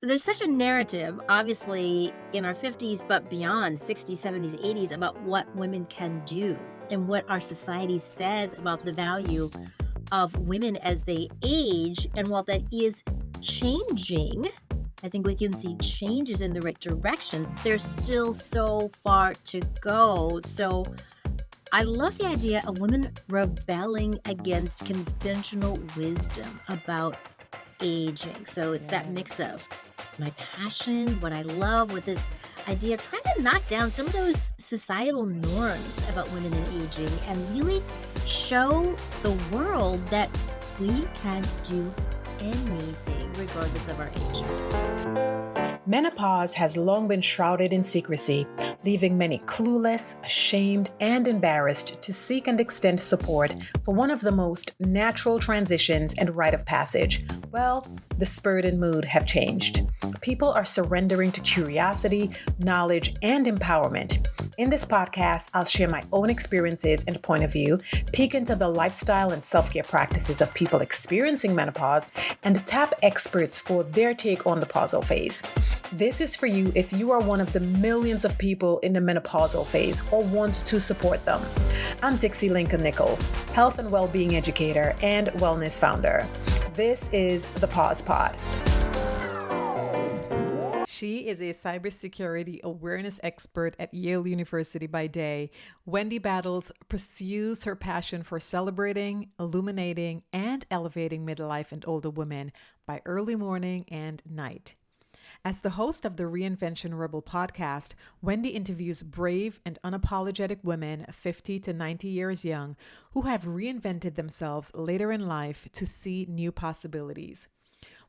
There's such a narrative, obviously, in our 50s, but beyond 60s, 70s, 80s about what women can do and what our society says about the value of women as they age. And while that is changing, I think we can see changes in the right direction. There's still so far to go. So I love the idea of women rebelling against conventional wisdom about aging. So it's that mix of my passion, what I love with this idea of trying to knock down some of those societal norms about women and aging and really show the world that we can do anything regardless of our age. Menopause has long been shrouded in secrecy, leaving many clueless, ashamed, and embarrassed to seek and extend support for one of the most natural transitions and rite of passage. Well, the spirit and mood have changed. People are surrendering to curiosity, knowledge, and empowerment. In this podcast, I'll share my own experiences and point of view, peek into the lifestyle and self-care practices of people experiencing menopause, and tap experts for their take on the pausal phase. This is for you if you are one of the millions of people in the menopausal phase or want to support them. I'm Dixie Lincoln Nichols, health and well-being educator and wellness founder. This is the Pause Pod. She is a cybersecurity awareness expert at Yale University by day. Wendy Battles pursues her passion for celebrating, illuminating, and elevating midlife and older women by early morning and night. As the host of the Reinvention Rebel podcast, Wendy interviews brave and unapologetic women 50 to 90 years young who have reinvented themselves later in life to see new possibilities.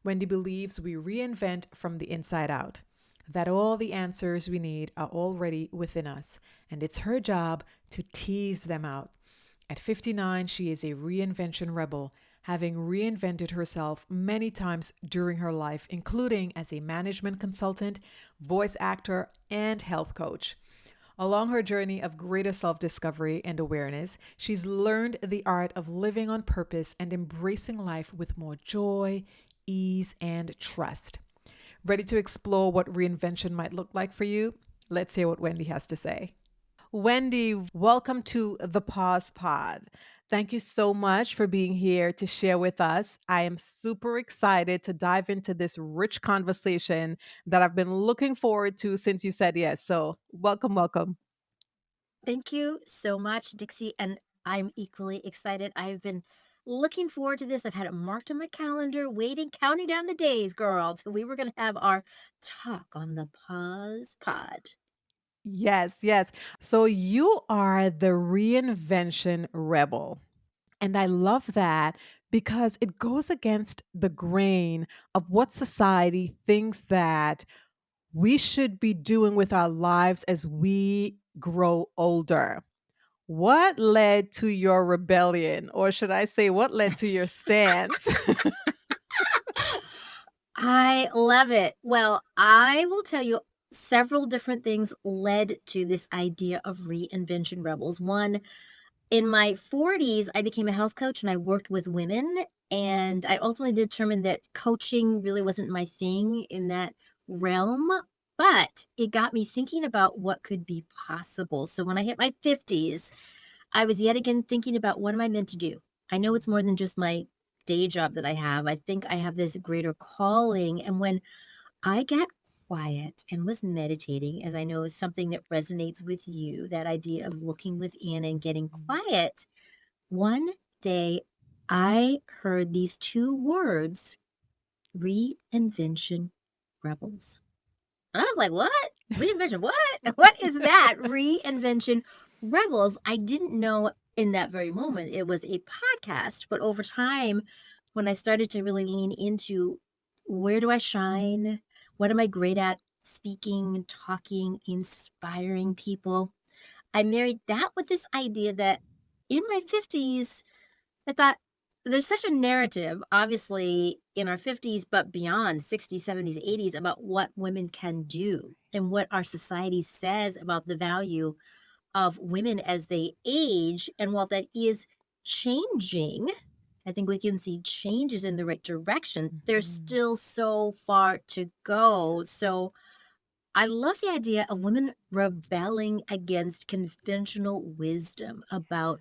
Wendy believes we reinvent from the inside out, that all the answers we need are already within us, and it's her job to tease them out. At 59, she is a reinvention rebel, having reinvented herself many times during her life, including as a management consultant, voice actor, and health coach. Along her journey of greater self-discovery and awareness, she's learned the art of living on purpose and embracing life with more joy, ease, and trust. Ready to explore what reinvention might look like for you? Let's hear what Wendy has to say. Wendy, welcome to the Pause Pod. Thank you so much for being here to share with us. I am super excited to dive into this rich conversation that I've been looking forward to since you said yes. So, welcome, welcome. Thank you so much, Dixie. And I'm equally excited. I've been looking forward to this. I've had it marked on my calendar, waiting, counting down the days, girl, till we were going to have our talk on the Pause Pod. Yes, yes. So, you are the Reinvention Rebel. And I love that because it goes against the grain of what society thinks that we should be doing with our lives as we grow older. What led to your rebellion? Or should I say, what led to your stance? I love it. Well, I will tell you several different things led to this idea of Reinvention Rebels. One, in my 40s, I became a health coach and I worked with women. And I ultimately determined that coaching really wasn't my thing in that realm, but it got me thinking about what could be possible. So when I hit my 50s, I was yet again thinking about what am I meant to do? I know it's more than just my day job that I have. I think I have this greater calling. And when I got quiet and was meditating, as I know is something that resonates with you, that idea of looking within and getting quiet. One day I heard these two words, Reinvention Rebels. And I was like, what? Reinvention, what? What is that? Reinvention Rebels. I didn't know in that very moment it was a podcast, but over time, when I started to really lean into where do I shine? What am I great at? Speaking, talking, inspiring people. I married that with this idea that in my 50s, I thought there's such a narrative, obviously, in our 50s, but beyond 60s, 70s, 80s about what women can do and what our society says about the value of women as they age. And while that is changing, I think we can see changes in the right direction. There's Mhm. still so far to go. So I love the idea of women rebelling against conventional wisdom about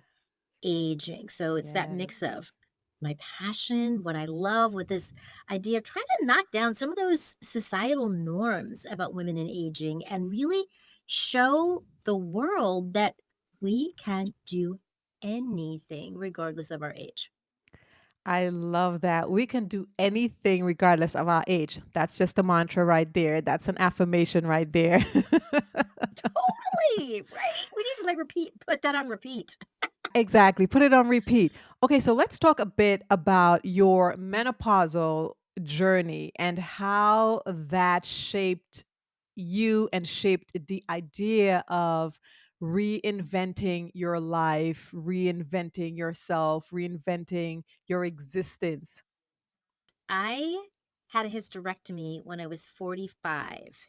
aging. So it's that mix Yes. of my passion, what I love with this idea of trying to knock down some of those societal norms about women and aging and really show the world that we can do anything regardless of our age. I love that. We can do anything regardless of our age. That's just a mantra right there. That's an affirmation right there. Totally, right? We need to like put that on repeat. Exactly. Put it on repeat. Okay, so let's talk a bit about your menopausal journey and how that shaped you and shaped the idea of reinventing your life, reinventing yourself, reinventing your existence. I had a hysterectomy when I was 45.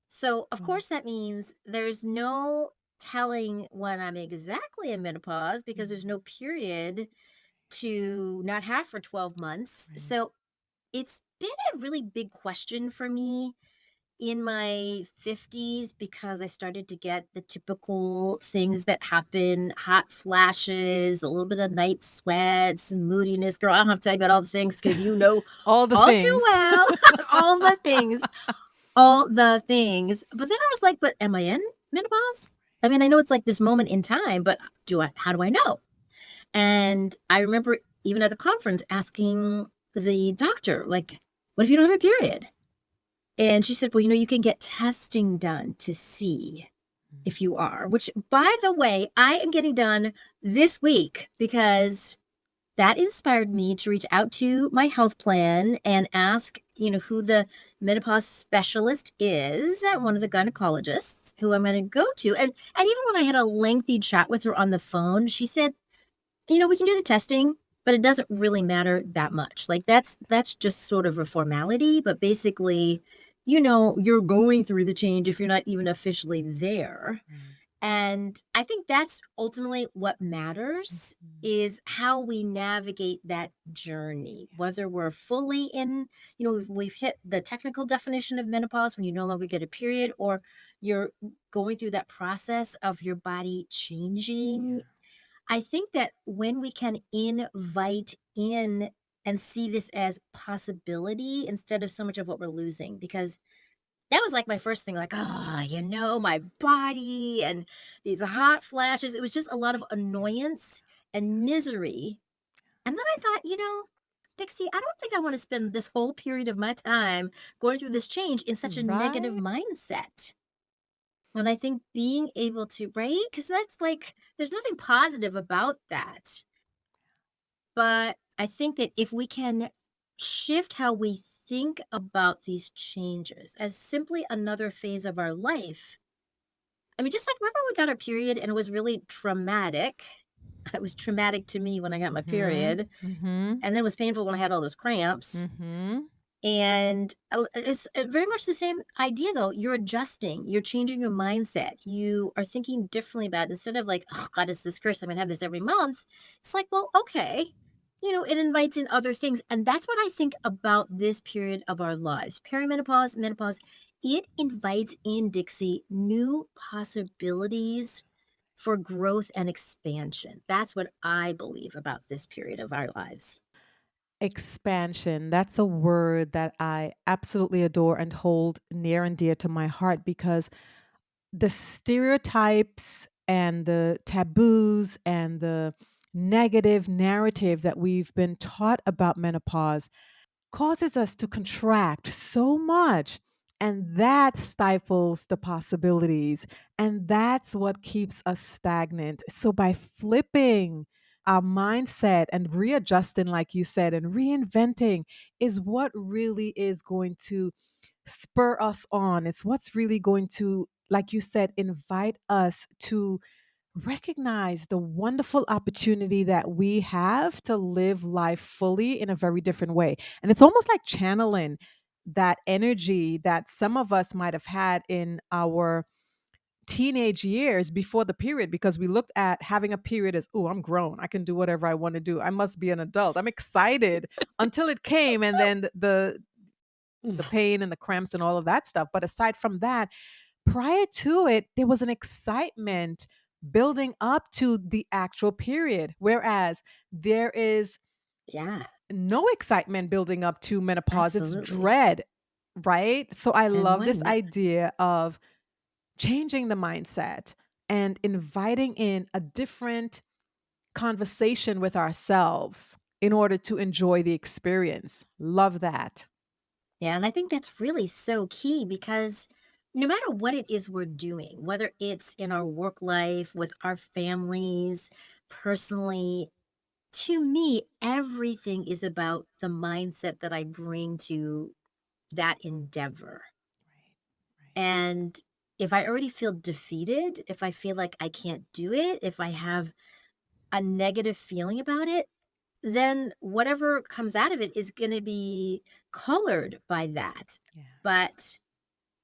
So, of Mm, course, that means there's no telling when I'm exactly in menopause because there's mm, no period to not have for 12 months. right. So, it's been a really big question for me in my 50s because I started to get the typical things that happen, hot flashes, a little bit of night sweats, moodiness. Girl, I don't have to tell you about all the things because you know All the all too things. well all the things, all the things. But then I was like, but am I in menopause? I mean, I know it's like this moment in time, but how do I know? And I remember even at the conference asking the doctor, like, what if you don't have a period? And she said, well, you can get testing done to see if you are, which by the way, I am getting done this week because that inspired me to reach out to my health plan and ask, who the menopause specialist is, one of the gynecologists who I'm going to go to. And even when I had a lengthy chat with her on the phone, she said, we can do the testing, but it doesn't really matter that much. Like that's just sort of a formality, but basically, you're going through the change if you're not even officially there. Right. And I think that's ultimately what matters Mhm. is how we navigate that journey, whether we're fully in, we've hit the technical definition of menopause when you no longer get a period, or you're going through that process of your body changing. Yeah. I think that when we can invite in and see this as possibility instead of so much of what we're losing, because that was like my first thing, like, oh, my body and these hot flashes. It was just a lot of annoyance and misery. And then I thought, Dixie, I don't think I want to spend this whole period of my time going through this change in such a negative Right? mindset. And I think being able to, right? Because that's like, there's nothing positive about that. But I think that if we can shift how we think about these changes as simply another phase of our life. I mean, just like remember we got our period and it was really traumatic. It was traumatic to me when I got my Mhm. period, Mhm. and then it was painful when I had all those cramps. Mhm. And it's very much the same idea, though. You're adjusting, you're changing your mindset. You are thinking differently about it. Instead of like, oh, God, it's this curse. I'm going to have this every month. It's like, well, okay. It invites in other things. And that's what I think about this period of our lives perimenopause, menopause. It invites in, Dixie, new possibilities for growth and expansion. That's what I believe about this period of our lives. Expansion. That's a word that I absolutely adore and hold near and dear to my heart because the stereotypes and the taboos and the negative narrative that we've been taught about menopause causes us to contract so much. And that stifles the possibilities. And that's what keeps us stagnant. So, by flipping our mindset and readjusting, like you said, and reinventing is what really is going to spur us on. It's what's really going to, like you said, invite us to recognize the wonderful opportunity that we have to live life fully in a very different way. And it's almost like channeling that energy that some of us might have had in our teenage years before the period, because we looked at having a period as, oh, I'm grown. I can do whatever I want to do. I must be an adult. I'm excited until it came, and then the pain and the cramps and all of that stuff. But aside from that, prior to it, there was an excitement building up to the actual period. Whereas there is Yeah, no excitement building up to menopause, it's absolutely. dread, right? So I And love this when idea of changing the mindset and inviting in a different conversation with ourselves in order to enjoy the experience. Love that. Yeah, and I think that's really so key because no matter what it is we're doing, whether it's in our work life, with our families, personally, to me, everything is about the mindset that I bring to that endeavor. Right, right. And if I already feel defeated, if I feel like I can't do it, if I have a negative feeling about it, then whatever comes out of it is going to be colored by that. Yes. But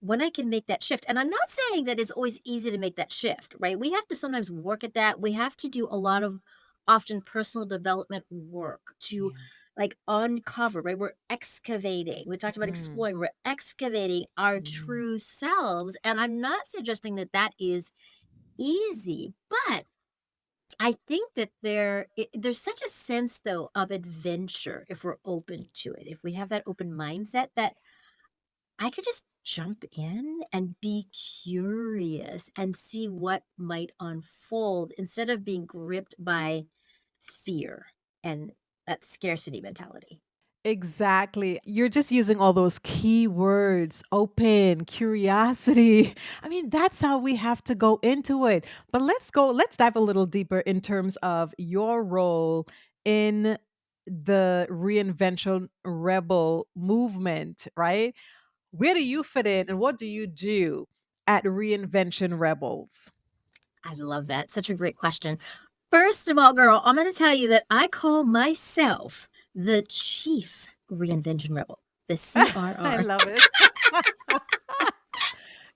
when I can make that shift, and I'm not saying that it's always easy to make that shift, right? We have to sometimes work at that. We have to do a lot of often personal development work to Yeah. like uncover, right? We're excavating. We talked about Mm, exploring. We're excavating our mm. true selves. And I'm not suggesting that that is easy, but I think that there's such a sense though of adventure if we're open to it. If we have that open mindset that I could just jump in and be curious and see what might unfold instead of being gripped by fear and that scarcity mentality. Exactly. You're just using all those key words: open, curiosity. I mean, that's how we have to go into it. But let's dive a little deeper in terms of your role in the Reinvention Rebel movement, right? Where do you fit in and what do you do at Reinvention Rebels? I love that. Such a great question. First of all, girl, I'm going to tell you that I call myself the Chief Reinvention Rebel, the I CRR. love it.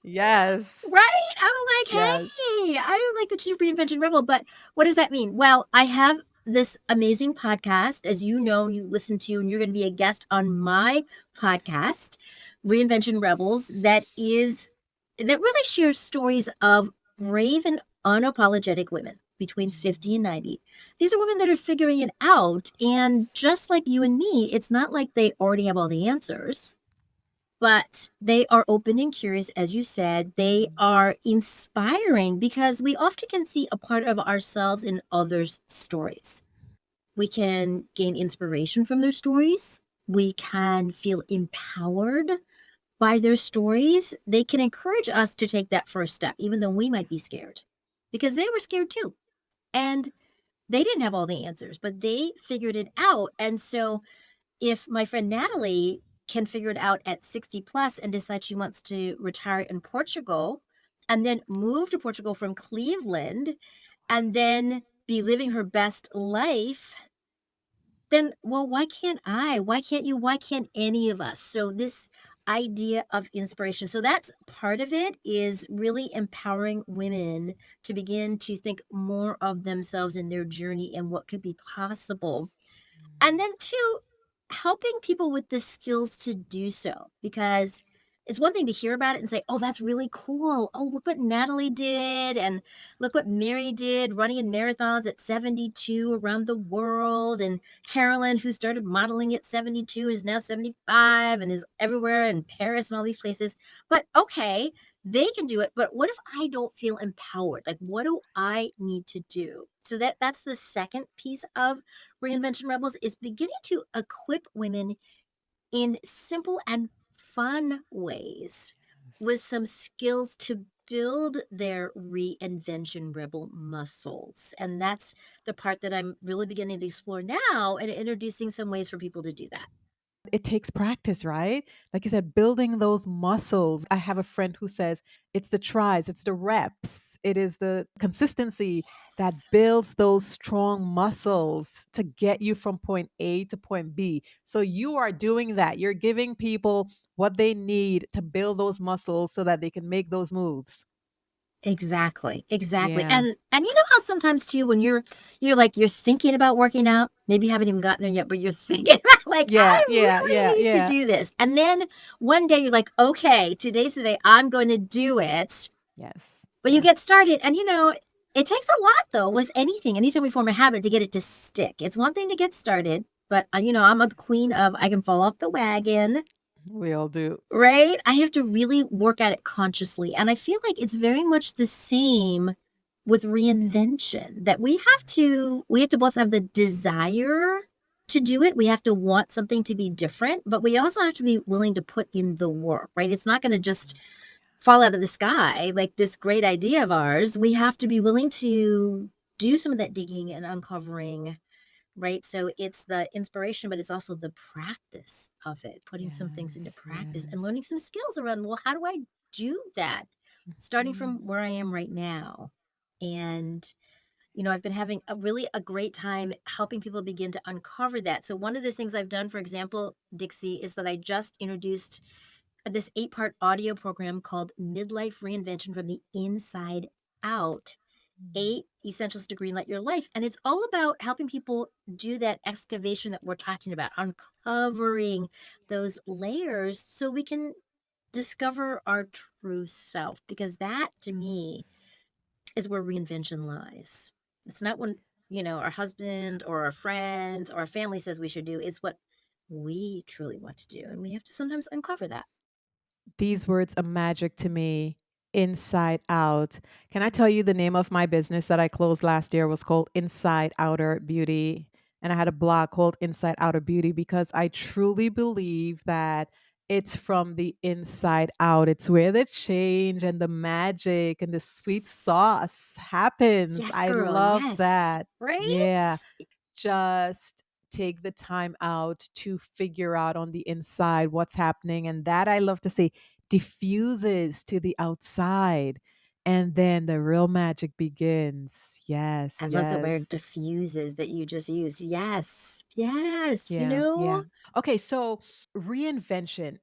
Yes. Right? I'm like, Yes. "Hey, I'm like the Chief Reinvention Rebel," but what does that mean? Well, I have this amazing podcast, as you know, you listen to, and you're gonna be a guest on my podcast, Reinvention Rebels, that really shares stories of brave and unapologetic women between 50 and 90. These are women that are figuring it out, and just like you and me, it's not like they already have all the answers. But they are open and curious, as you said. They Mhm. are inspiring because we often can see a part of ourselves in others' stories. We can gain inspiration from their stories. We can feel empowered by their stories. They can encourage us to take that first step, even though we might be scared, because they were scared too. And they didn't have all the answers, but they figured it out. And so if my friend Natalie can figure it out at 60 plus and decide she wants to retire in Portugal and then move to Portugal from Cleveland and then be living her best life, then, well, why can't I? Why can't you? Why can't any of us? So, this idea of inspiration. So, that's part of it is really empowering women to begin to think more of themselves and their journey and what could be possible and then 2, helping people with the skills to do so, because it's one thing to hear about it and say, "Oh, that's really cool. Oh, look what Natalie did, and look what Mary did running in marathons at 72 around the world, and Carolyn, who started modeling at 72, is now 75 and is everywhere in Paris and all these places." But okay, they can do it, but what if I don't feel empowered? Like, what do I need to do? So that's the second piece of Reinvention Rebels is beginning to equip women in simple and fun ways with some skills to build their reinvention rebel muscles. And that's the part that I'm really beginning to explore now and introducing some ways for people to do that. It takes practice, right? Like you said, building those muscles. I have a friend who says it's the tries, it's the reps, it is the consistency that Yes. builds those strong muscles to get you from point A to point B. So you are doing that. You're giving people what they need to build those muscles so that they can make those moves. Exactly, exactly, Yeah. and you know how sometimes too when you're thinking about working out, maybe you haven't even gotten there yet, but you're thinking about like, Yeah, "I yeah, really yeah, need to yeah. do this," and then one day you're like, "Okay, today's the day I'm going to do it," Yes. but you Yes. get started, and, it takes a lot though with anything, anytime we form a habit to get it to stick. It's one thing to get started, but, I'm a queen of I can fall off the wagon. We all do. Right? I have to really work at it consciously, and I feel like it's very much the same with reinvention, that we have to both have the desire to do it, we have to want something to be different, but we also have to be willing to put in the work, right? It's not gonna just fall out of the sky like this great idea of ours. We have to be willing to do some of that digging and uncovering. Right? So it's the inspiration, but it's also the practice of it, putting some things into Yes, practice and yes. learning some skills around, well, how do I do that? Starting Mhm. from where I am right now. And, I've been having a great time helping people begin to uncover that. So one of the things I've done, for example, Dixie, is that I just introduced this 8-part audio program called Midlife Reinvention from the Inside Out. Mm. 8 Essentials to Greenlight Your Life. And it's all about helping people do that excavation that we're talking about, uncovering those layers so we can discover our true self. Because that, to me, is where reinvention lies. It's not when, our husband or our friends or our family says we should do, it's what we truly want to do. And we have to sometimes uncover that. These words are magic to me, inside out. Can I tell you the name of my business that I closed last year was called Inside Outer Beauty? And I had a blog called Inside Outer Beauty because I truly believe that it's from the inside out. It's where the change and the magic and the sweet S- sauce happens. Yes, I girl. love Yes. that. Yeah. Right? Just take the time out to figure out on the inside what's happening. And that I love to say diffuses to the outside. And then the real magic begins. I Yes, love the word yes. diffuses that you just used. Yes. Yes, Yeah, yeah. Okay, so reinvention.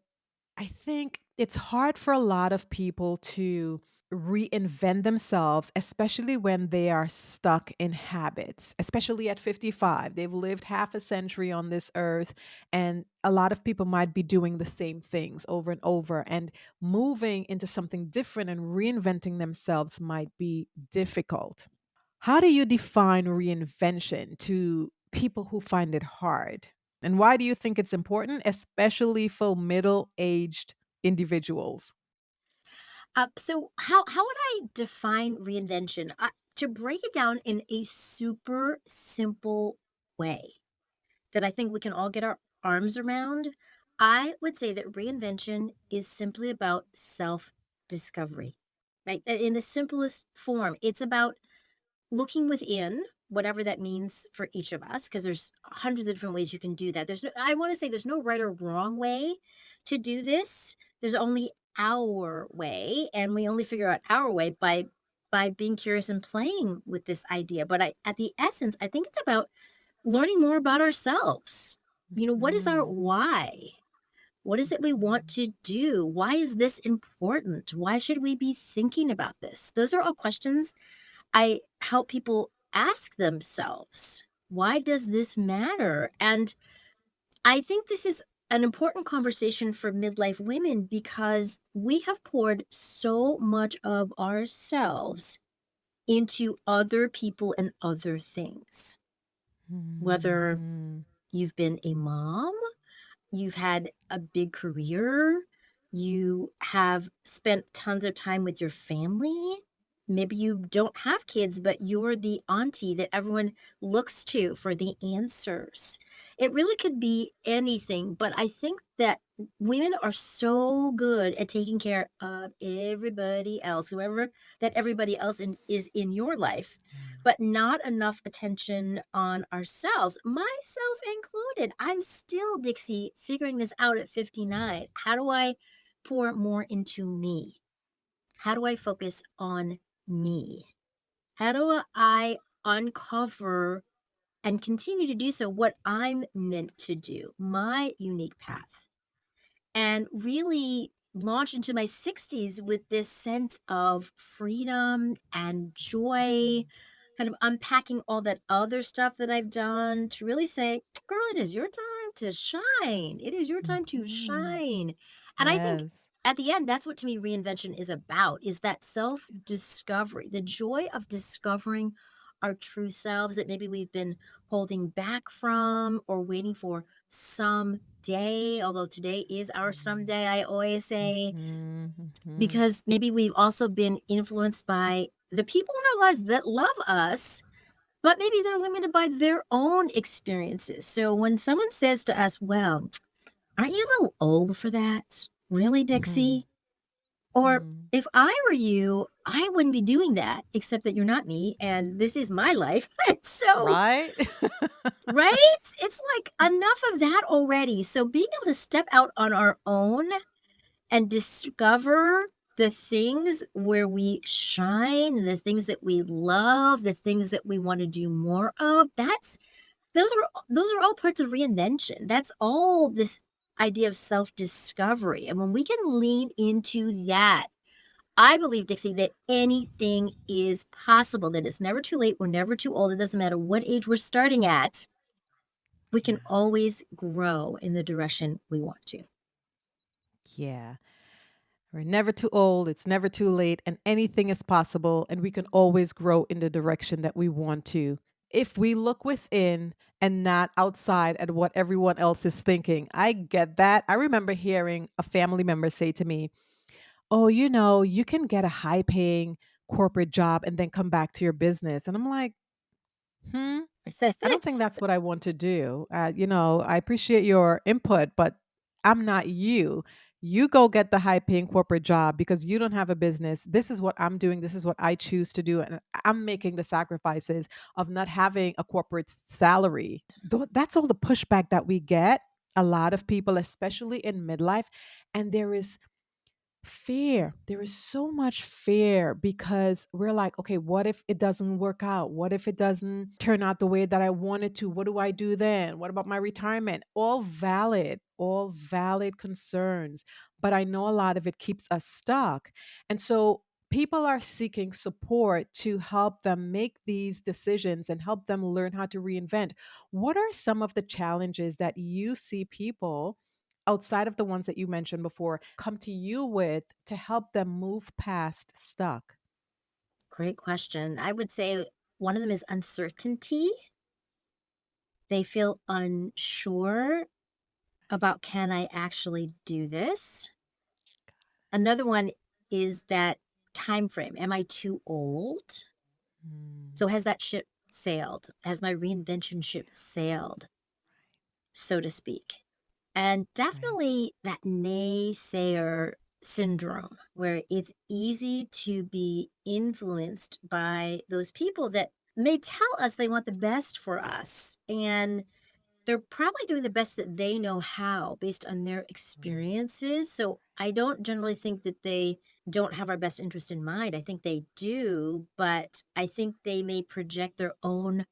I think it's hard for a lot of people to reinvent themselves, especially when they are stuck in habits, especially at 55. They've lived half a century on this earth, and a lot of people might be doing the same things over and over, and moving into something different and reinventing themselves might be difficult. How do you define reinvention to people who find it hard? And why do you think it's important, especially for middle aged individuals? So how would I define reinvention? To break it down in a super simple way that I think we can all get our arms around, I would say that reinvention is simply about self-discovery. Right? In the simplest form, it's about looking within, whatever that means for each of us, because there's hundreds of different ways you can do that. I want to say there's no right or wrong way to do this. There's only our way, and we only figure out our way by being curious and playing with this idea. But at the essence, I think it's about learning more about ourselves. What is our Mhm. why? What is it we want Mhm. to do? Why is this important? Why should we be thinking about this? Those are all questions I help people ask themselves, why does this matter? And I think this is an important conversation for midlife women because we have poured so much of ourselves into other people and other things. Whether Mhm. you've been a mom, you've had a big career. You have spent tons of time with your family. Maybe you don't have kids, but you're the auntie that everyone looks to for the answers. It really could be anything, but I think that women are so good at taking care of everybody else, whoever that everybody else is in your life, Yeah. but not enough attention on ourselves, myself included. I'm still, Dixie, figuring this out at 59. How do I pour more into me? How do I focus on me? How do I uncover and continue to do so what I'm meant to do, my unique path? And really, launched into my 60s with this sense of freedom and joy, kind of unpacking all that other stuff that I've done to really say, girl, it is your time to shine. It is your time to Mhm. shine. And I think Yes. at the end, that's what to me reinvention is about, is that self discovery, the joy of discovering our true selves that maybe we've been holding back from or waiting for someday, although today is our someday, I always say, Mhm, mhm. because maybe we've also been influenced by the people in our lives that love us, but maybe they're limited by their own experiences. So when someone says to us, well, aren't you a little old for that? Really, Mhm. Dixie? Or Mm. if I were you, I wouldn't be doing that, except that you're not me and this is my life. So, Right? right? It's like enough of that already. So being able to step out on our own and discover the things where we shine and the things that we love, the things that we want to do more of, those are all parts of reinvention. That's all this idea of self-discovery. And when we can lean into that, I believe, Dixie, that anything is possible, that it's never too late, we're never too old, it doesn't matter what age we're starting at, we Yeah. can always grow in the direction we want to. Yeah. We're never too old, it's never too late, and anything is possible, and we can always grow in the direction that we want to. If we look within and not outside at what everyone else is thinking. I get that. I remember hearing a family member say to me, "Oh, you can get a high paying corporate job and then come back to your business." And I'm like, hmm. I don't think that's what I want to do. I appreciate your input, but I'm not you. You go get the high paying corporate job because you don't have a business. This is what I'm doing. This is what I choose to do. And I'm making the sacrifices of not having a corporate salary. That's all the pushback that we get. A lot of people, especially in midlife. And there is fear. There is so much fear because we're like, okay, what if it doesn't work out? What if it doesn't turn out the way that I wanted to? What do I do then? What about my retirement? All valid concerns. But I know a lot of it keeps us stuck. And so people are seeking support to help them make these decisions and help them learn how to reinvent. What are some of the challenges that you see people outside of the ones that you mentioned before come to you with to help them move past stuck? Great question. I would say one of them is uncertainty. They feel unsure about, can I actually do this? Another one is that time frame. Am I too old? Mm, So has that ship sailed? Has my reinvention ship sailed, so to speak? And right. definitely that naysayer syndrome, where it's easy to be influenced by those people that may tell us they want the best for us. And they're probably doing the best that they know how based on their Mm, experiences. So I don't generally think that they don't have our best interest in mind. I think they do, but I think they may project their own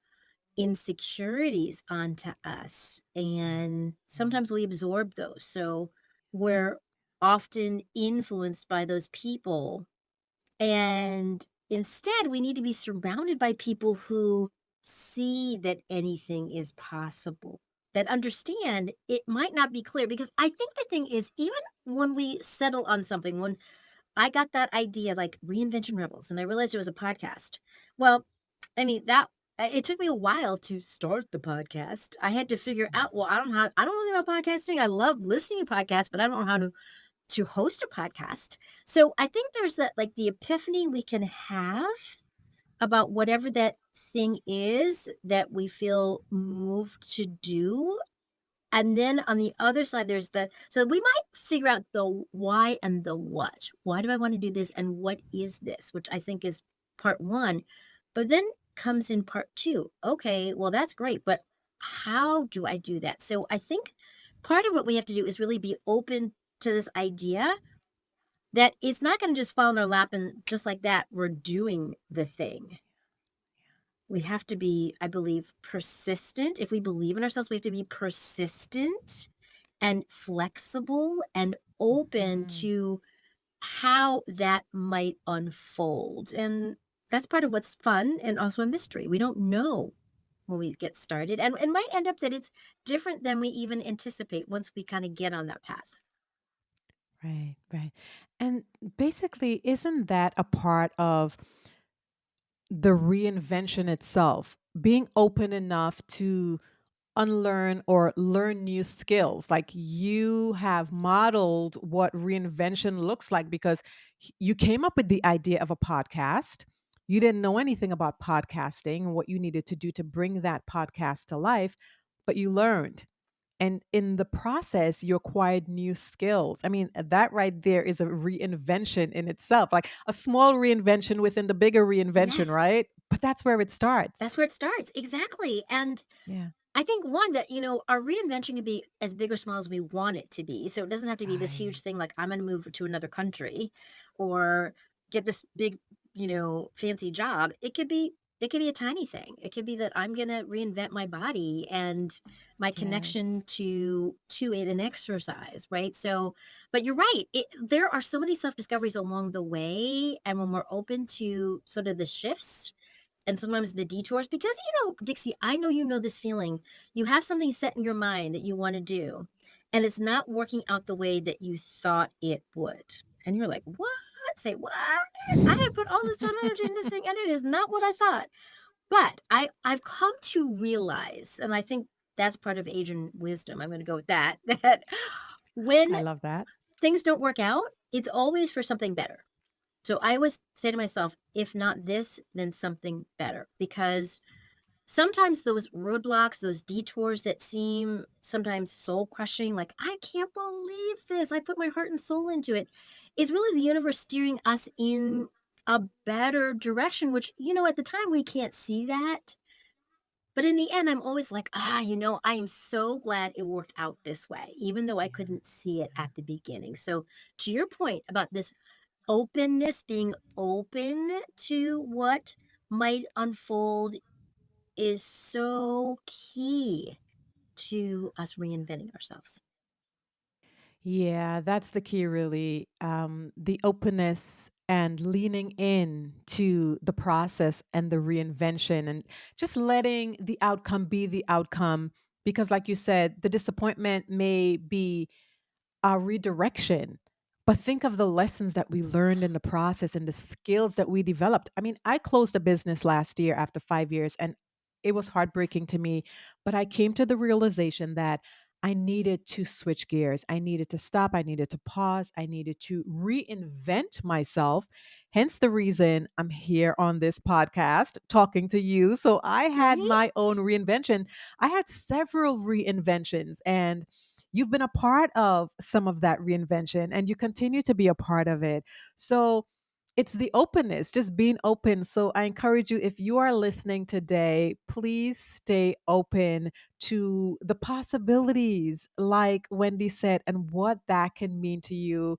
insecurities onto us. mm, And mm, sometimes we absorb those. So we're often influenced by those people, and instead, we need to be surrounded by people who see that anything is possible, that understand it might not be clear. Because I think the thing is, even when we settle on something, when I got that idea like Reinvention Rebels and I realized it was a podcast. Well, I mean, it took me a while to start the podcast. I had to figure out, well, I don't know anything about podcasting. I love listening to podcasts, but I don't know how to host a podcast. So I think there's that, like, the epiphany we can have about whatever that thing is that we feel moved to do. And then on the other side, there's so we might figure out the why and the what. Why do I want to do this? And what is this? Which I think is part one. But then comes in part two. Okay, well, that's great. But how do I do that? So I think part of what we have to do is really be open to this idea that it's not going to just fall in our lap and just like that, we're doing the thing. We have to be, I believe, persistent. If we believe in ourselves, we have to be persistent and flexible and open Mhm. to how that might unfold. And that's part of what's fun and also a mystery. We don't know when we get started, and might end up that it's different than we even anticipate once we kind of get on that path. Right, right. And basically, isn't that a part of the reinvention itself? Being open enough to unlearn or learn new skills. Like you have modeled what reinvention looks like because you came up with the idea of a podcast. You didn't know anything about podcasting and what you needed to do to bring that podcast to life, but you learned. And in the process, you acquired new skills. I mean, that right there is a reinvention in itself, like a small reinvention within the bigger reinvention, Yes, right? But that's where it starts. that's where it starts. Exactly. And Yeah. I think one that, our reinvention can be as big or small as we want it to be. So it doesn't have to be this huge Right. thing like I'm going to move to another country or get this big, fancy job. It could be a tiny thing. It could be that I'm going to reinvent my body and my connection Yes. to it and exercise, right? So, but you're right. There are so many self-discoveries along the way, and when we're open to sort of the shifts and sometimes the detours, because, Dixie, I know you know this feeling. You have something set in your mind that you want to do, and it's not working out the way that you thought it would. And you're like, what? Say, what? I have put all this time and energy in this thing, and it is not what I thought. But I've come to realize, and I think that's part of age and wisdom. I'm going to go with that, that when I love that. things don't work out, it's always for something better. So I always say to myself, if not this, then something better. Because sometimes those roadblocks, those detours that seem sometimes soul crushing, like, I can't believe this, I put my heart and soul into it, is really the universe steering us in a better direction, which, at the time we can't see that. But in the end, I'm always like, I am so glad it worked out this way, even though I Yeah. couldn't see it at the beginning. So, to your point about this openness, being open to what might unfold is so key to us reinventing ourselves. Yeah, that's the key, really. The openness and leaning in to the process and the reinvention and just letting the outcome be the outcome. Because, like you said, the disappointment may be our redirection. But think of the lessons that we learned in the process and the skills that we developed. I mean, I closed a business last year after 5 years, and it was heartbreaking to me. But I came to the realization that I needed to switch gears. I needed to stop. I needed to pause. I needed to reinvent myself. Hence the reason I'm here on this podcast talking to you. So I had my own Right? reinvention. I had several reinventions, and you've been a part of some of that reinvention and you continue to be a part of it. So it's the openness, just being open. So I encourage you, if you are listening today, please stay open to the possibilities, like Wendy said, and what that can mean to you.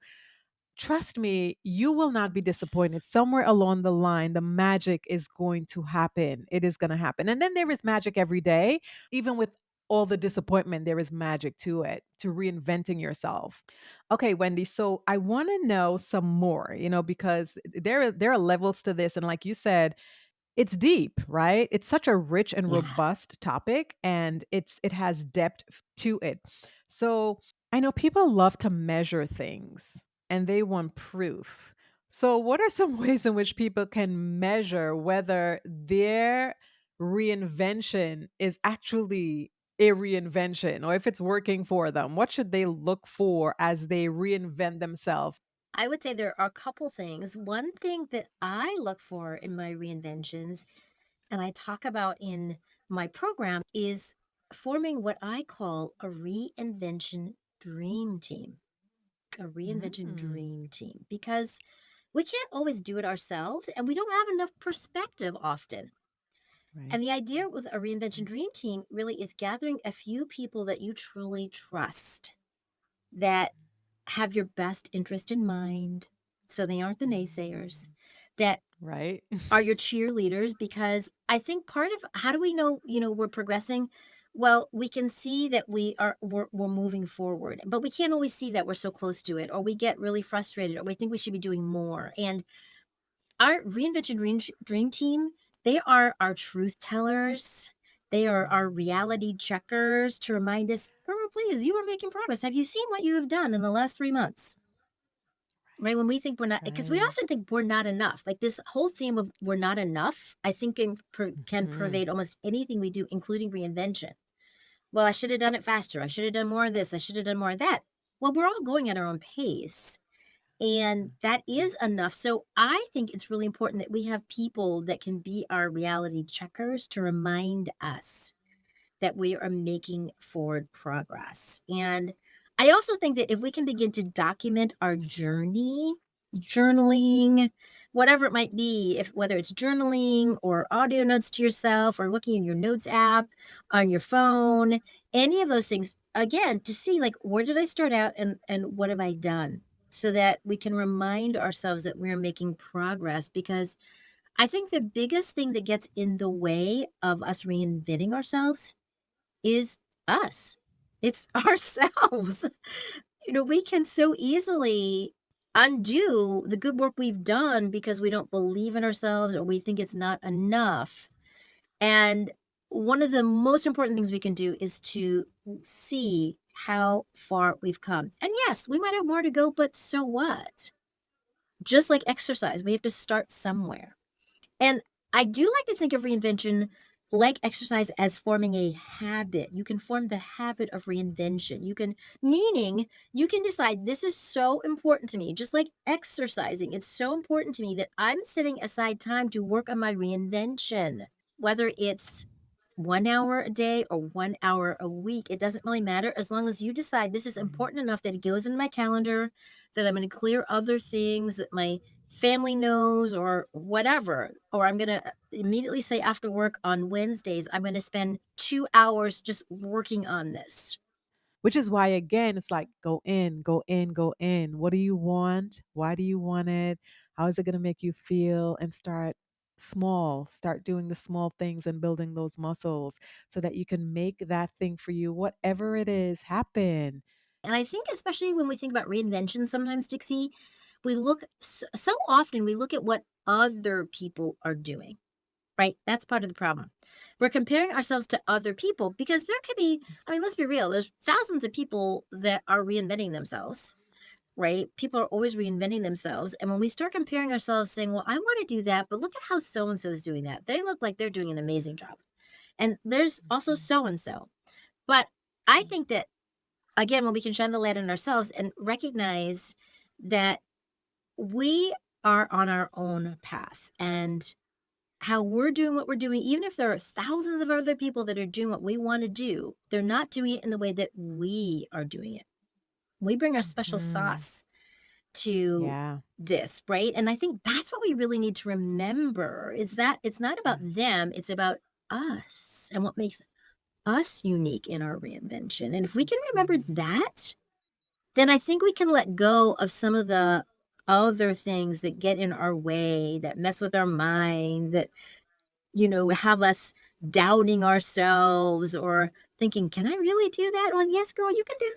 Trust me, you will not be disappointed. Somewhere along the line, the magic is going to happen. It is going to happen. And then there is magic every day. Even with all the disappointment, there is magic to it, to reinventing yourself. Okay, Wendy, so I want to know some more, because there are levels to this. And like you said, it's deep, right? It's such a rich and Yeah. robust topic and it has depth to it. So, I know people love to measure things and they want proof. So, what are some ways in which people can measure whether their reinvention is actually a reinvention or if it's working for them? What should they look for as they reinvent themselves? I would say there are a couple things. One thing that I look for in my reinventions, and I talk about in my program, is forming what I call a reinvention dream team. A reinvention Mm, dream team, because we can't always do it ourselves and we don't have enough perspective often. right. And the idea with a reinvention dream team really is gathering a few people that you truly trust, that have your best interest in mind. So they aren't the naysayers, that Right. are your cheerleaders. Because I think part of how do we know, we're progressing? Well, we can see that we're moving forward, but we can't always see that we're so close to it, or we get really frustrated, or we think we should be doing more. And our Reinvention Dream Team, they are our truth tellers. They are our reality checkers to remind us, girl, please, you are making progress. Have you seen what you have done in the last 3 months? Right? When we think we're not, because we Right. often think we're not enough. Like this whole theme of we're not enough, I think can Hmm. pervade almost anything we do, including reinvention. Well, I should have done it faster. I should have done more of this. I should have done more of that. Well, we're all going at our own pace. And that is enough. So I think it's really important that we have people that can be our reality checkers to remind us that we are making forward progress. And I also think that if we can begin to document our journey, journaling, whatever it might be, if whether it's journaling or audio notes to yourself or looking in your notes app on your phone, any of those things, again, to see like where did I start out and what have I done? So that we can remind ourselves that we're making progress because I think the biggest thing that gets in the way of us reinventing ourselves is us. It's ourselves. We can so easily undo the good work we've done because we don't believe in ourselves or we think it's not enough. And one of the most important things we can do is to see how far we've come. And yes, we might have more to go, but so what? Just like exercise, we have to start somewhere. And I do like to think of reinvention like exercise as forming a habit. You can form the habit of reinvention. Meaning, you can decide this is so important to me, just like exercising. It's so important to me that I'm setting aside time to work on my reinvention. Whether it's 1 hour a day or 1 hour a week, it doesn't really matter as long as you decide this is important enough that it goes in my calendar, that I'm going to clear other things that my family knows or whatever. Or I'm going to immediately say after work on Wednesdays, I'm going to spend 2 hours just working on this. Which is why, again, it's like go in, go in, go in. What do you want? Why do you want it? How is it going to make you feel? And start small, start doing the small things and building those muscles so that you can make that thing for you, whatever it is, happen. And I think, especially when we think about reinvention, sometimes, Dixie, so often we look at what other people are doing. Right? That's part of the problem. We're comparing ourselves to other people because there could be, I mean, let's be real, there's thousands of people that are reinventing themselves, right? People are always reinventing themselves. And when we start comparing ourselves, saying, well, I want to do that, but look at how so and so is doing that. They look like they're doing an amazing job. And there's also so and so. But I think that, again, when we can shine the light on ourselves and recognize that we are on our own path and how we're doing what we're doing, even if there are thousands of other people that are doing what we want to do, they're not doing it in the way that we are doing it. We bring our special Hmm. sauce to Yeah. this, right? And I think that's what we really need to remember is that it's not about Mm. them, it's about us and what makes us unique in our reinvention. And if we can remember that, then I think we can let go of some of the other things that get in our way, that mess with our mind, that have us doubting ourselves or thinking, "Can I really do that?" Well, yes, girl, you can do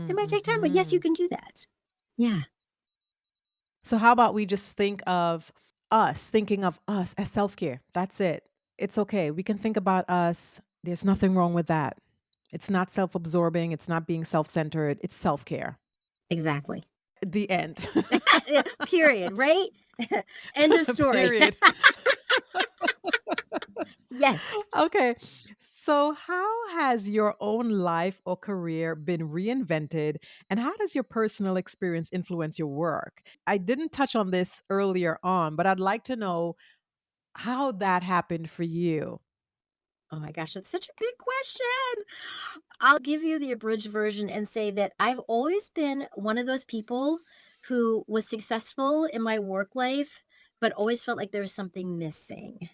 it Mhm, might take time, but yes, you mhm. can do that. Yeah, So how about we just think of us, thinking of us as self-care. That's it. It's okay. We can think about us. There's nothing wrong with that. It's not self-absorbing, it's not being self-centered, it's self-care. exactly. The end. Yeah, period, right? End of story. Period. Yes. Okay. So how has your own life or career been reinvented, and how does your personal experience influence your work? I didn't touch on this earlier on, but I'd like to know how that happened for you. Oh my gosh, that's such a big question. I'll give you the abridged version and say that I've always been one of those people who was successful in my work life, but always felt like there was something missing.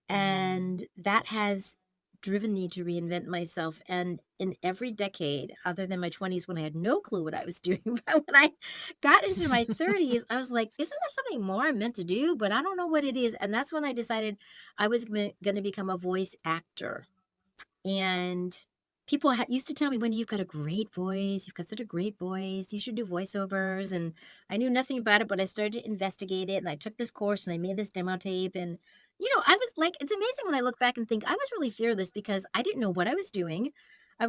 Mm. And that has driven me to reinvent myself. And in every decade, other than my 20s when I had no clue what I was doing, but when I got into my 30s, I was like, isn't there something more I'm meant to do? But I don't know what it is. And that's when I decided I was going to become a voice actor. And people used to tell me, "Wendy, you've got a great voice. You've got such a great voice. You should do voiceovers." And I knew nothing about it, but I started to investigate it. And I took this course and I made this demo tape. And, I was like, it's amazing when I look back and think I was really fearless because I didn't know what I was doing. I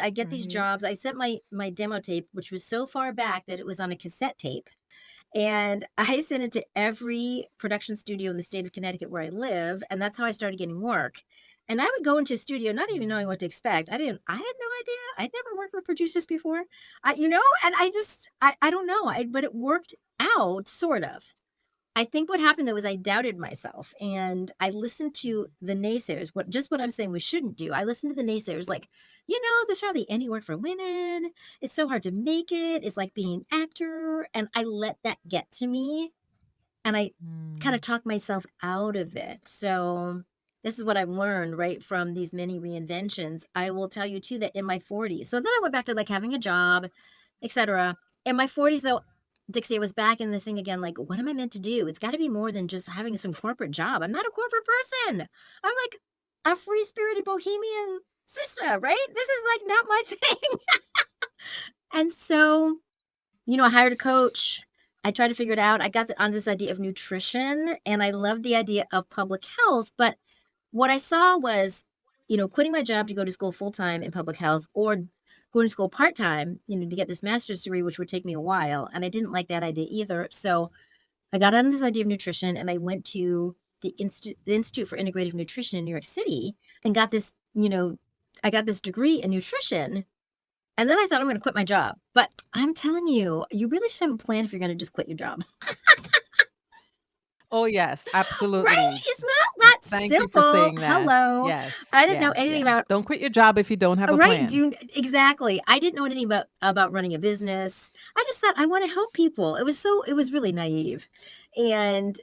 get these Right. jobs. I sent my demo tape, which was so far back that it was on a cassette tape. And I sent it to every production studio in the state of Connecticut where I live, and that's how I started getting work. And I would go into a studio not even knowing what to expect. I had no idea. I'd never worked with producers before. And I don't know. But it worked out sort of. I think what happened though is I doubted myself and I listened to the naysayers, what I'm saying we shouldn't do. I listened to the naysayers like, there's hardly any work for women. It's so hard to make it. It's like being an actor. And I let that get to me and I kind of Mm. talked myself out of it. So this is what I've learned right from these many reinventions. I will tell you too that in my 40s. So then I went back to like having a job, etc. In my 40s though, Dixie, I was back in the thing again like what am I meant to do? It's got to be more than just having some corporate job. I'm not a corporate person. I'm like a free-spirited bohemian sister, right? This is like not my thing. And so I hired a coach. I tried to figure it out. I got on this idea of nutrition and I love the idea of public health. But what I saw was, quitting my job to go to school full time in public health or going to school part time, to get this master's degree, which would take me a while. And I didn't like that idea either. So I got on this idea of nutrition and I went to the Institute for Integrative Nutrition in New York City and I got this degree in nutrition and then I thought I'm gonna quit my job, but I'm telling you, you really should have a plan if you're gonna just quit your job. Oh, yes, Right? absolutely. It's not that Thank you for simple. saying that. Hello. Yes, I didn't know yeah, anything yeah. about Don't quit your job if you don't have a right, plan. do exactly. I didn't know anything about running a business. I just thought I wanna help people. It was really naive. And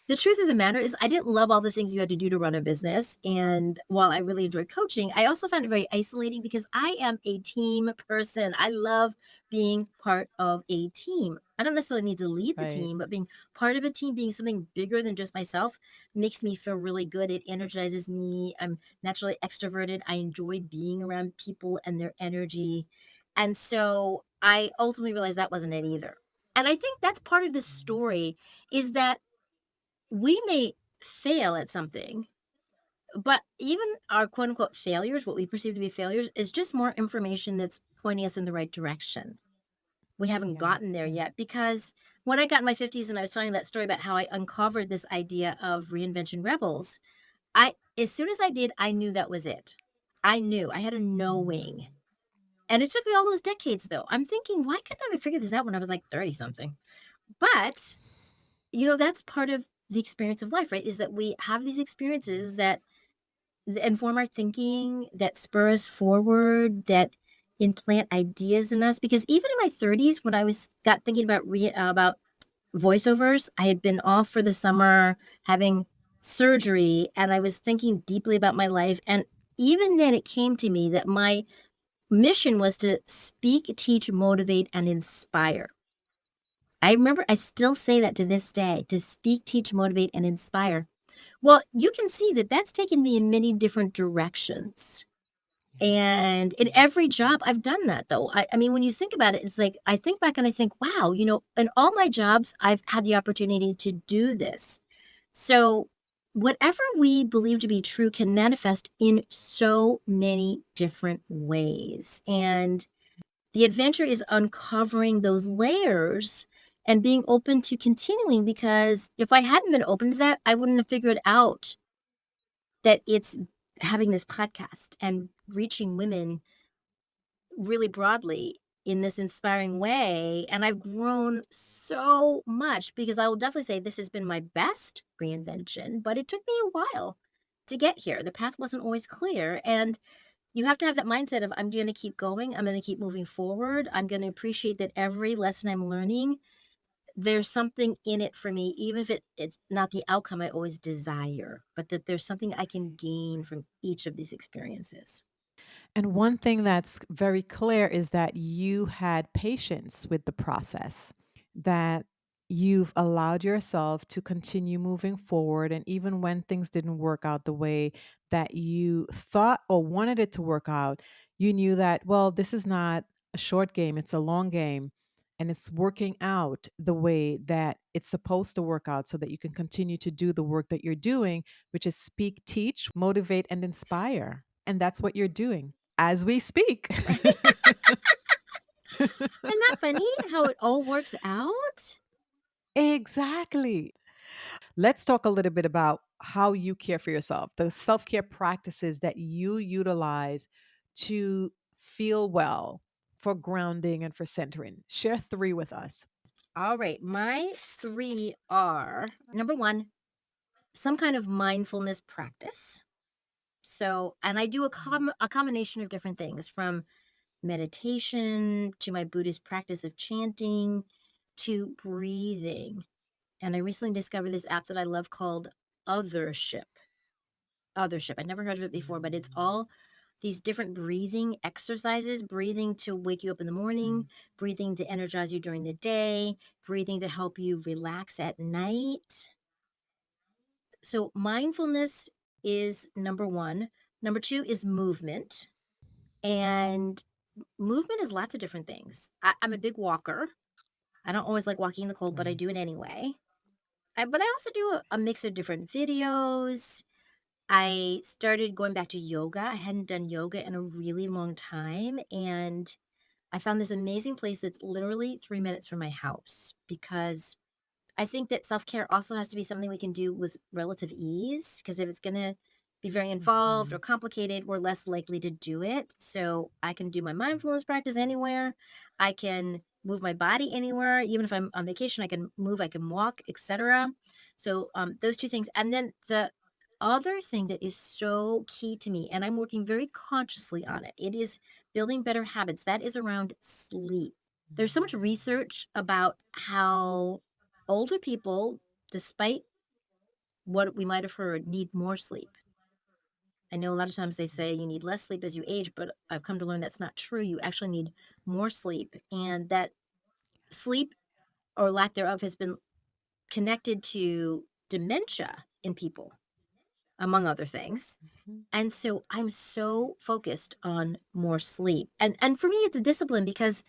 the truth of the matter is I didn't love all the things you had to do to run a business, and while I really enjoyed coaching, I also found it very isolating because I am a team person. I love being part of a team. I don't necessarily need to lead the Right. team, but being part of a team, being something bigger than just myself makes me feel really good. It energizes me. I'm naturally extroverted. I enjoy being around people and their energy. And so I ultimately realized that wasn't it either. And I think that's part of this story is that we may fail at something, but even our quote unquote failures, what we perceive to be failures, is just more information that's pointing us in the right direction. We haven't Yeah, gotten there yeah. yet because when I got in my 50s and I was telling that story about how I uncovered this idea of Reinvention Rebels, as soon as I did, I knew that was it. I knew. I had a knowing. And it took me all those decades though. I'm thinking, why couldn't I have figured this out when I was like 30 something? But, that's part of the experience of life, right? Is that we have these experiences that inform our thinking, that spur us forward, that implant ideas in us. Because even in my 30s, when I got thinking about voiceovers, I had been off for the summer having surgery, and I was thinking deeply about my life. And even then, it came to me that my mission was to speak, teach, motivate, and inspire. I remember I still say that to this day to speak, teach, motivate, and inspire. Well, you can see that that's taken me in many different directions. Yeah, And in yeah. every job, I've done that though. I mean, when you think about it, it's like I think back and I think, wow, in all my jobs, I've had the opportunity to do this. So, whatever we believe to be true can manifest in so many different ways. And the adventure is uncovering those layers and being open to continuing because if I hadn't been open to that, I wouldn't have figured out that it's having this podcast and reaching women really broadly in this inspiring way. And I've grown so much because I will definitely say this has been my best reinvention, but it took me a while to get here. The path wasn't always clear. And you have to have that mindset of I'm going to keep going. I'm going to keep moving forward. I'm going to appreciate that every lesson I'm learning, there's something in it for me, even if it's not the outcome I always desire, but that there's something I can gain from each of these experiences. And one thing that's very clear is that you had patience with the process, that you've allowed yourself to continue moving forward. And even when things didn't work out the way that you thought or wanted it to work out, you knew that, well, this is not a short game, it's a long game. And it's working out the way that it's supposed to work out so that you can continue to do the work that you're doing, which is speak, teach, motivate, and inspire. And that's what you're doing as we speak. Right? Isn't that funny how it all works out? Exactly. Let's talk a little bit about how you care for yourself, the self care practices that you utilize to feel well, for grounding and for centering. Share three with us. All right. My three are number one, some kind of mindfulness practice. So, and I do a combination of different things from meditation to my Buddhist practice of chanting to breathing. And I recently discovered this app that I love called Othership. Othership. I never heard of it before, but it's all these different breathing exercises, breathing to wake you up in the morning, breathing to energize you during the day, breathing to help you relax at night. So, mindfulness is number one. Number two is movement. And movement is lots of different things. I'm a big walker. I don't always like walking in the cold, but I Right. do it anyway. But I also do a mix of different videos. I started going back to yoga. I hadn't done yoga in a really long time. And I found this amazing place that's literally 3 minutes from my house because I think that self-care also has to be something we can do with relative ease, because if it's gonna be very involved or Mhm. complicated, we're less likely to do it. So I can do my mindfulness practice anywhere. I can move my body anywhere. Even if I'm on vacation, I can move, I can walk, etc. So those two things. And then the other thing that is so key to me, and I'm working very consciously on it, it is building better habits. That is around sleep. There's so much research about how older people, despite what we might have heard, need more sleep. I know a lot of times they say you need less sleep as you age, but I've come to learn that's not true. You actually need more sleep, and that sleep or lack thereof has been connected to dementia in people, among other things. Mhm. And so I'm so focused on more sleep. And for me it's a discipline because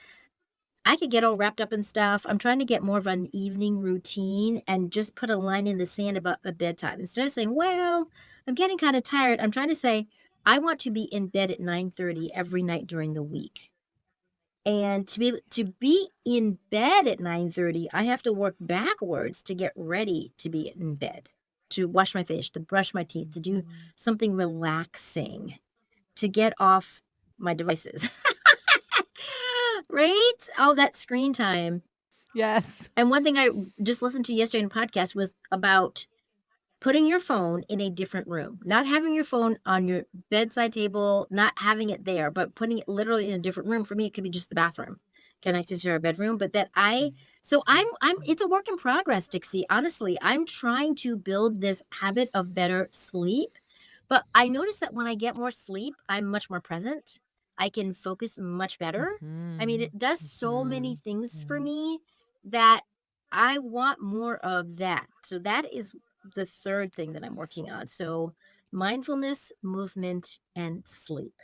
I could get all wrapped up in stuff. I'm trying to get more of an evening routine and just put a line in the sand about a bedtime. Instead of saying, "Well, I'm getting kinda tired," I'm trying to say, "I want to be in bed at 9:30 every night during the week." And to be in bed at 9:30, I have to work backwards to get ready to be in bed, to wash my face, to brush my teeth, to do Mhm. something relaxing, to get off my devices. Right? All that screen time. Yes. And one thing I just listened to yesterday in a podcast was about putting your phone in a different room, not having your phone on your bedside table, not having it there, but putting it literally in a different room. For me, it could be just the bathroom connected to our bedroom. But that I so I'm it's a work in progress, Dixie. Honestly, I'm trying to build this habit of better sleep. But I notice that when I get more sleep, I'm much more present. I can focus much better. I mean, Mhm. it does so many Mhm. things for Mhm. me that I want more of that. So that is the third thing that I'm working on. So mindfulness, movement, and sleep.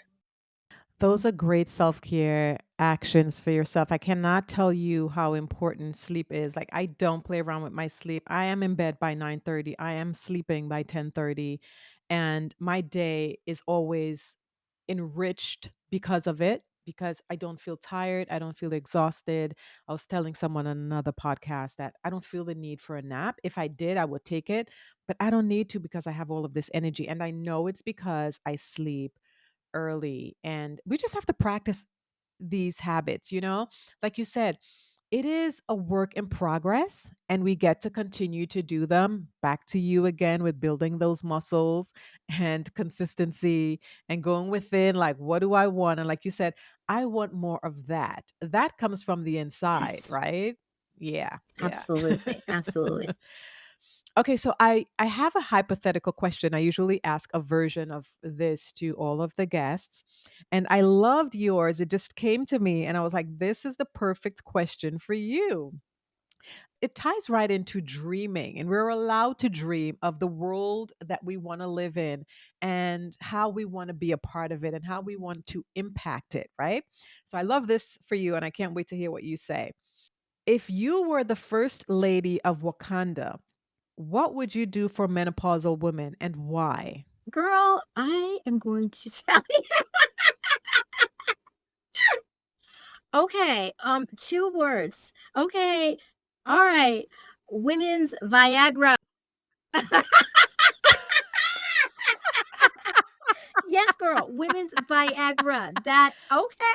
Those are great self care actions for yourself. I cannot tell you how important sleep is. Like, I don't play around with my sleep. I am in bed by 9:30. I am sleeping by 10:30, and my day is always enriched because of it, because I don't feel tired, I don't feel exhausted. I was telling someone on another podcast that I don't feel the need for a nap. If I did, I would take it, but I don't need to because I have all of this energy, and I know it's because I sleep early. And we just have to practice these habits, like you said, it is a work in progress, and we get to continue to do them. Back to you again with building those muscles and consistency and going within, like, what do I want? And like you said, I want more of that. That comes from the inside, Yes, right? Yeah, yeah. absolutely. Absolutely. Okay, so I have a hypothetical question. I usually ask a version of this to all of the guests, and I loved yours. It just came to me, and I was like, "This is the perfect question for you." It ties right into dreaming, and we're allowed to dream of the world that we want to live in and how we want to be a part of it and how we want to impact it, right? So I love this for you, and I can't wait to hear what you say. If you were the first lady of Wakanda, what would you do for menopausal women and why? Girl, I am going to tell you. Okay, 2 words. Okay. All right. Women's Viagra. Yes, girl, women's Viagra. That okay.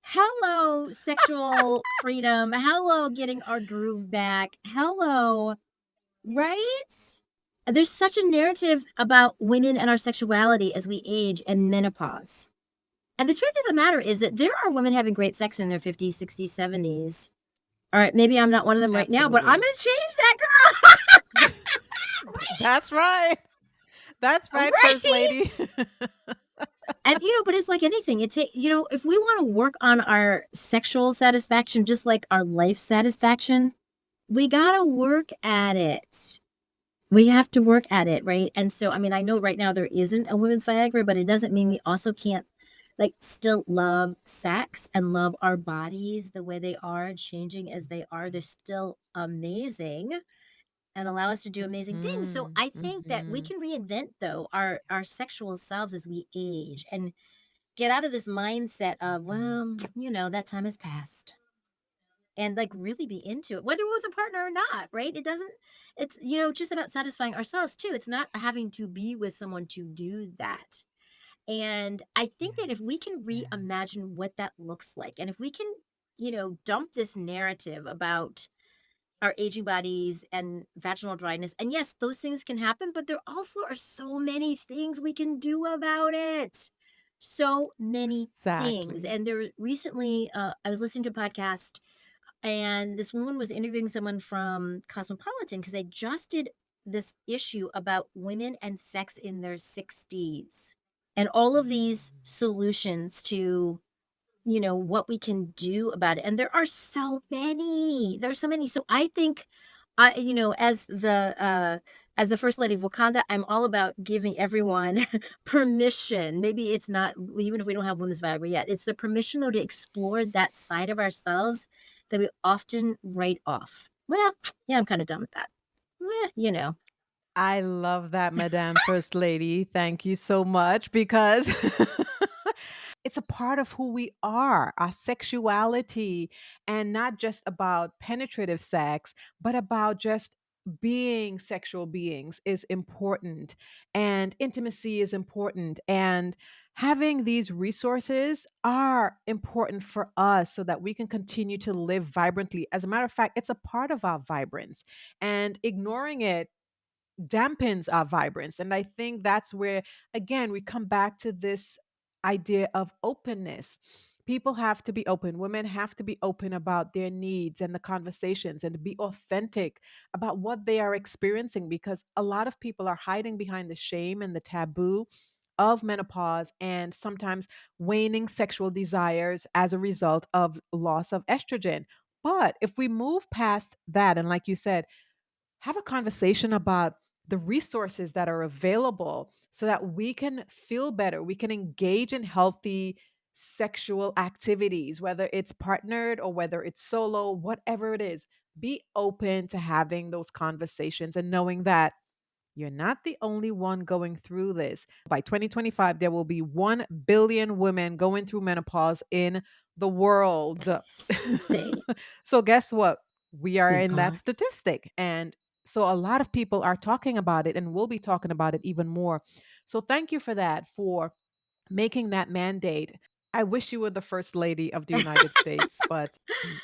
Hello, sexual freedom. Hello, getting our groove back. Hello, right? There's such a narrative about women and our sexuality as we age and menopause. And the truth of the matter is that there are women having great sex in their 50s, 60s, 70s. All right, maybe I'm not one of them right now, but I'm Absolutely. going to change that, girl. That's right. That's right, First Lady. Right? And but it's like anything. If we want to work on our sexual satisfaction just like our life satisfaction, we got to work at it. We have to work at it, right? And so, I mean, I know right now there isn't a women's Viagra, but it doesn't mean we also can't like still love sex and love our bodies the way they are, changing as they are. They're still amazing and allow us to do amazing things. So Mm, I think that we mhm. can reinvent though our sexual selves as we age and get out of this mindset of, well, that time has passed. And like really be into it, whether we're with a partner or not, right? It's just about satisfying ourselves too. It's not having to be with someone to do that. And I think that if we can reimagine what that looks like, and if we can, dump this narrative about our aging bodies and vaginal dryness. And yes, those things can happen, but there also are so many things we can do about it. So many things. Exactly. And there recently, I was listening to a podcast, and this woman was interviewing someone from Cosmopolitan because they just did this issue about women and sex in their 60s and all of these solutions to what we can do about it. And there are so many. There's so many. So I think as the first lady of Wakanda, I'm all about giving everyone permission. Maybe it's not even if we don't have women's Viagra yet. It's the permission though to explore that side of ourselves that we often write off. Well, yeah, I'm kind of done with that. Eh. I love that, Madame First Lady. Thank you so much because it's a part of who we are, our sexuality, and not just about penetrative sex, but about just being sexual beings is important, and intimacy is important. And having these resources are important for us so that we can continue to live vibrantly. As a matter of fact, it's a part of our vibrance, and ignoring it dampens our vibrance. And I think that's where, again, we come back to this idea of openness. People have to be open. Women have to be open about their needs and the conversations and to be authentic about what they are experiencing because a lot of people are hiding behind the shame and the taboo of menopause and sometimes waning sexual desires as a result of loss of estrogen. But if we move past that, and like you said, have a conversation about the resources that are available so that we can feel better. We can engage in healthy sexual activities, whether it's partnered or whether it's solo, whatever it is. Be open to having those conversations and knowing that you're not the only one going through this. By 2025, there will be 1 billion women going through menopause in the world. It's insane. So, guess what? We are We in that are. statistic. And so, a lot of people are talking about it and will be talking about it even more. So, thank you for that, for making that mandate. I wish you were the first lady of the United States, but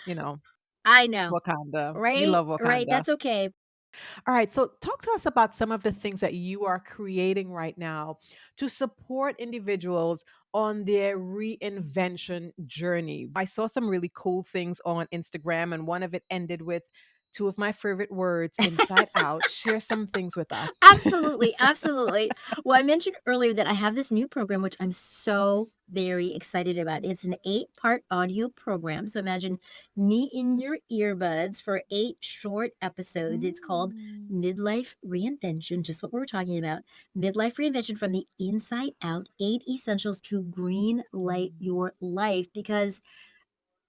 I know. Wakanda. We Right? love Right. Wakanda. That's okay. All right. So, talk to us about some of the things that you are creating right now to support individuals on their reinvention journey. I saw some really cool things on Instagram, and one of it ended with two of my favorite words, inside out. Share some things with us. Absolutely, absolutely. Well, I mentioned earlier that I have this new program, which I'm so very excited about. It's an 8-part audio program. So imagine me in your earbuds for 8 short episodes. It's called Mm. Midlife Reinvention, just what we were talking about. Midlife Reinvention from the inside out, 8 essentials to green light your life because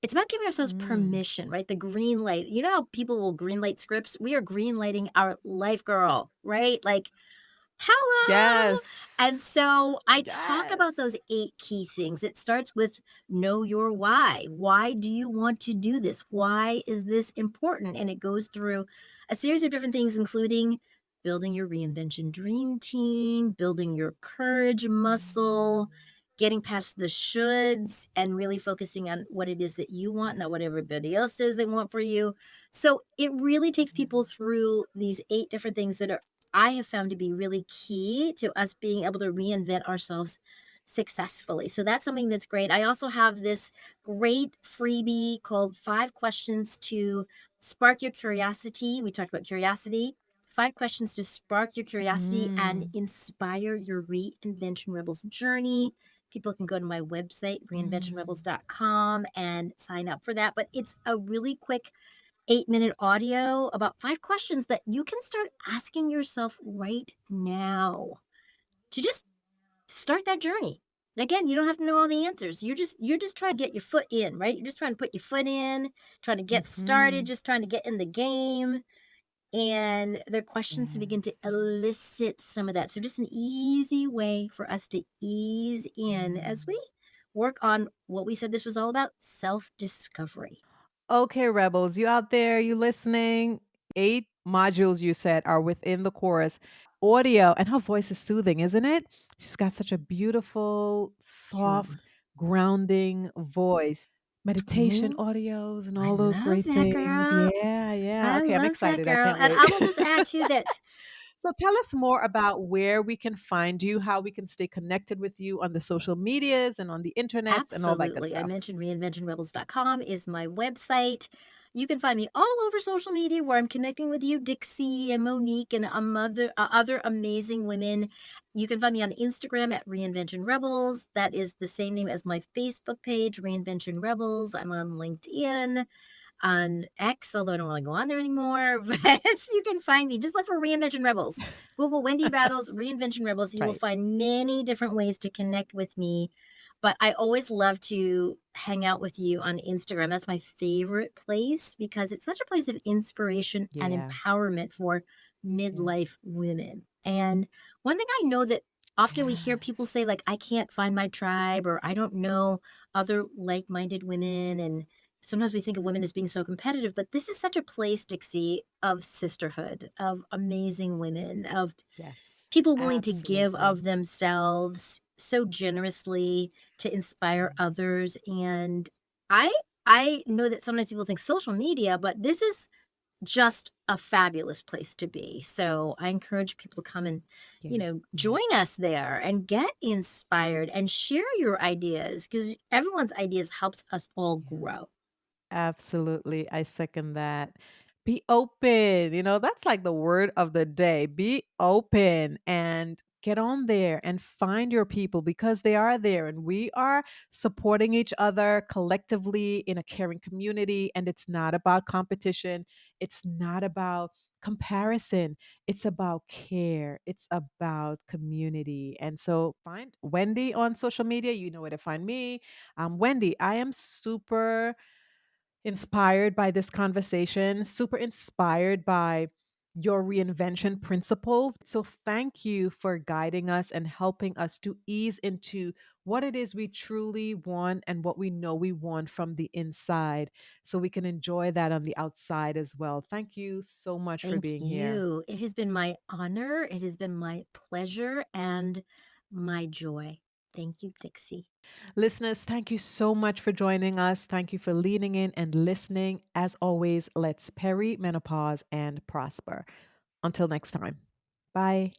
it's about giving ourselves Mm. permission, right? The green light. You know how people will green light scripts? We are green lighting our life, girl, right? Like, hello. And Yes. so I talk Yes. about those 8 key things. It starts with know your why. Why do you want to do this? Why is this important? And it goes through a series of different things, including building your reinvention dream team, building your courage muscle, getting past the shoulds and really focusing on what it is that you want, not what everybody else says they want for you. So it really takes people through these 8 different things that are I have found to be really key to us being able to reinvent ourselves successfully. So that's something that's great. I also have this great freebie called 5 questions to spark your curiosity. We talked about curiosity. 5 questions to spark your curiosity and Mm. inspire your reinvention rebels journey. People can go to my website, Mm. reinventionrebels.com, and sign up for that. But it's a really quick 8-minute audio about 5 questions that you can start asking yourself right now to just start that journey. Again, you don't have to know all the answers. You're just trying to get your foot in, right? You're just trying to put your foot in, trying to get started, Mhm. just trying to get in the game. And there are questions to begin to Yes. elicit some of that. So just an easy way for us to ease in as we work on what we said this was all about, self-discovery. Okay, rebels, you out there, you listening? 8 modules you said are within the course. Audio, and her voice is soothing, isn't it? She's got such a beautiful, Yeah. soft, grounding voice. Meditation Mhm. audios and I all those love great that things. girl. Yeah, yeah. I Okay, I'm love that excited. I girl, can't and wait. I will just add too that So tell us more about where we can find you, how we can stay connected with you on the social medias and on the internets and all that good absolutely, I stuff. mentioned reinventionrebels.com is my website. You can find me all over social media where I'm connecting with you, Dixie and Monique and other amazing women. You can find me on Instagram at Reinvention Rebels. That is the same name as my Facebook page, Reinvention Rebels. I'm on LinkedIn. On X, although I don't really go on there anymore. But you can find me. Just look for Reinvention Rebels. Google Wendy Battles, Reinvention Rebels. You will Right. find many different ways to connect with me. But I always love to hang out with you on Instagram. That's my favorite place because it's such a place of inspiration and Yeah. empowerment for Yeah. midlife women. And one thing I know that often we hear Yes. people say, like, I can't find my tribe or I don't know other like minded women. And sometimes we think of women as being so competitive, but this is such a place, Dixie, of sisterhood, of amazing women, of Yes. people willing to give Absolutely. of themselves so generously to inspire others. And I I know that sometimes people think social media, but this is just a fabulous place to be. So I encourage people to come and, Yeah. Yeah. join us there and get inspired and share your ideas because everyone's ideas helps us all Yeah. grow. Absolutely. I second that. Be open. That's like the word of the day. Be open and get on there and find your people because they are there and we are supporting each other collectively in a caring community. And it's not about competition, it's not about comparison. It's about care, it's about community. And so find Wendy on social media. You know where to find me. Wendy, I am super inspired by this conversation, super inspired by your reinvention principles. So, thank you for guiding us and helping us to ease into what it is we truly want and what we know we want from the inside so we can enjoy that on the outside as well. Thank you so much for Thank being here. you. It has been my honor. It has been my pleasure and my joy. Thank you, Dixie. Listeners, thank you so much for joining us. Thank you for leaning in and listening. As always, let's menopause and prosper. Until next time. Bye.